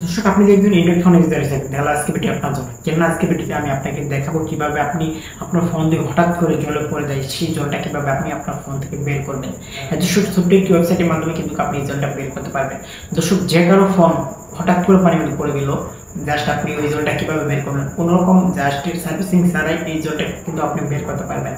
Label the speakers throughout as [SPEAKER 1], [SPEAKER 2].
[SPEAKER 1] দর্শক আপনি দেখবেন অ্যান্ড্রয়েড ফোন ইউজার হিসেবে তাহলে আজকে ভিডিও আপনার জন্য কেন আজকে ভিডিওতে আমি আপনাকে দেখাবো কিভাবে আপনি আপনার ফোন দিয়ে হঠাৎ করে জলে পড়ে যায় সেই জলটা কিভাবে আপনি আপনার ফোন থেকে বের করবেন। দর্শক ছোট্ট একটি ওয়েবসাইটের মাধ্যমে কিন্তু আপনি এই জলটা বের করতে পারবেন। দর্শক যে কারো ফোন হঠাৎ করে পানির মধ্যে পড়ে গেল, জাস্ট আপনি ওই জলটা কিভাবে বের করবেন, কোনো রকম জাস্ট সার্ভিসিং ছাড়াই এই জলটা কিন্তু আপনি বের করতে পারবেন।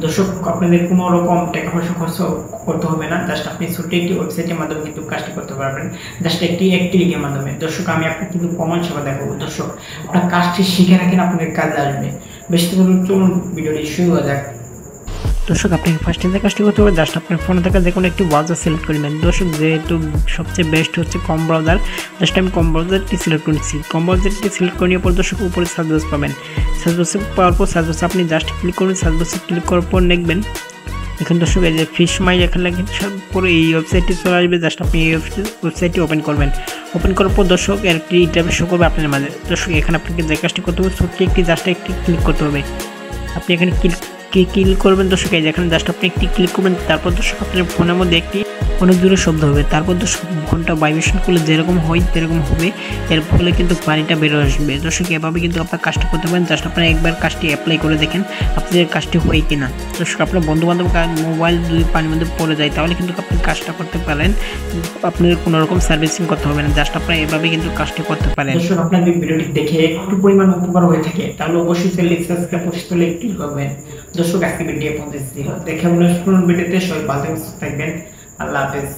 [SPEAKER 1] দর্শক আপনাদের কোনো রকম টাকা পয়সা খরচ করতে হবে না, জাস্ট আপনি ছোট্ট একটি ওয়েবসাইটের মাধ্যমে কিন্তু কাজটি করতে পারবেন, জাস্ট একটি ক্লিকের মাধ্যমে। দর্শক আমি আপনাকে কিন্তু প্রমাণ সেবা দেখাবো। দর্শক আপনার কাজটি শিখে রাখেন, আপনাদের কাজে আসবে। বেশি চলুন ভিডিওটি শুরু হয়ে যাক। দর্শক আপনাকে ফার্স্ট যে কাজটি করতে হবে, জাস্ট আপনার ফোনে থাকা যে কোনো একটি ব্রাউজার সিলেক্ট করে নেবেন। দর্শক যেহেতু সবচেয়ে বেস্ট হচ্ছে কম ব্রাউজার, জাস্ট আমি কম ব্রাউজারটি সিলেক্ট করে নিচ্ছি। কম ব্রাউজারটি সিলেক্ট করে নেওয়ার পর দর্শক উপরে সার্চ বক্স পাবেন। সার্চ বক্সে পাওয়ার পর সার্চ বক্সে আপনি জাস্ট ক্লিক করুন। সার্চ বক্সে ক্লিক করার পর দেখবেন এখানে দর্শক এই যে ফিশ মাই এখানে পরে এই ওয়েবসাইটটি চলে আসবে। জাস্ট আপনি এই ওয়েবসাইটটি ওপেন করবেন। ওপেন করার পর দর্শক এর একটি ইন্টারফেস শো করবে আপনার মাঝে। দর্শক এখানে আপনাকে যে কাজটি করতে হবে, ছোট্ট একটি জাস্ট একটি ক্লিক করতে হবে। আপনি এখানে ক্লিক করবেন। দর্শক এই যেখানে জাস্ট আপনি একটি ক্লিক করবেন, তারপর দর্শক আপনার ফোনের মধ্যে একটি অনেক দূরে শব্দ হবে। তারপর দর্শক ফোনটা ভাইব্রেশন করলে যেরকম হয় সেরকম হবে, এর ফলে কিন্তু পানিটা বের আসবে। দর্শক এভাবে কিন্তু আপনার কাজটি করতে পারেন। জাস্ট আপনারা একবার কাজটি অ্যাপ্লাই করে দেখেন আপনাদের কাজটি হয় কিনা। দর্শক আপনার বন্ধু বান্ধব মোবাইল যদি পানির মধ্যে পড়ে যায় তাহলে কিন্তু আপনি কাজটা করতে পারেন। আপনাদের কোনো রকম সার্ভিসিং করতে হবে না, জাস্ট আপনারা এভাবে কিন্তু কাজটি করতে পারেন। দর্শক আপনার ভিডিওটি দেখে একটু পরিমাণ উপকার হয়ে থাকে তাহলে অবশ্যই চ্যানেলটি সাবস্ক্রাইব করে ক্লিক করবেন। দর্শক আজকে ভিডিও পৌঁছেছি, দেখে মনে ভিডিওতে সবাই ভালো থাকবেন। আল্লাহ হাফেজ।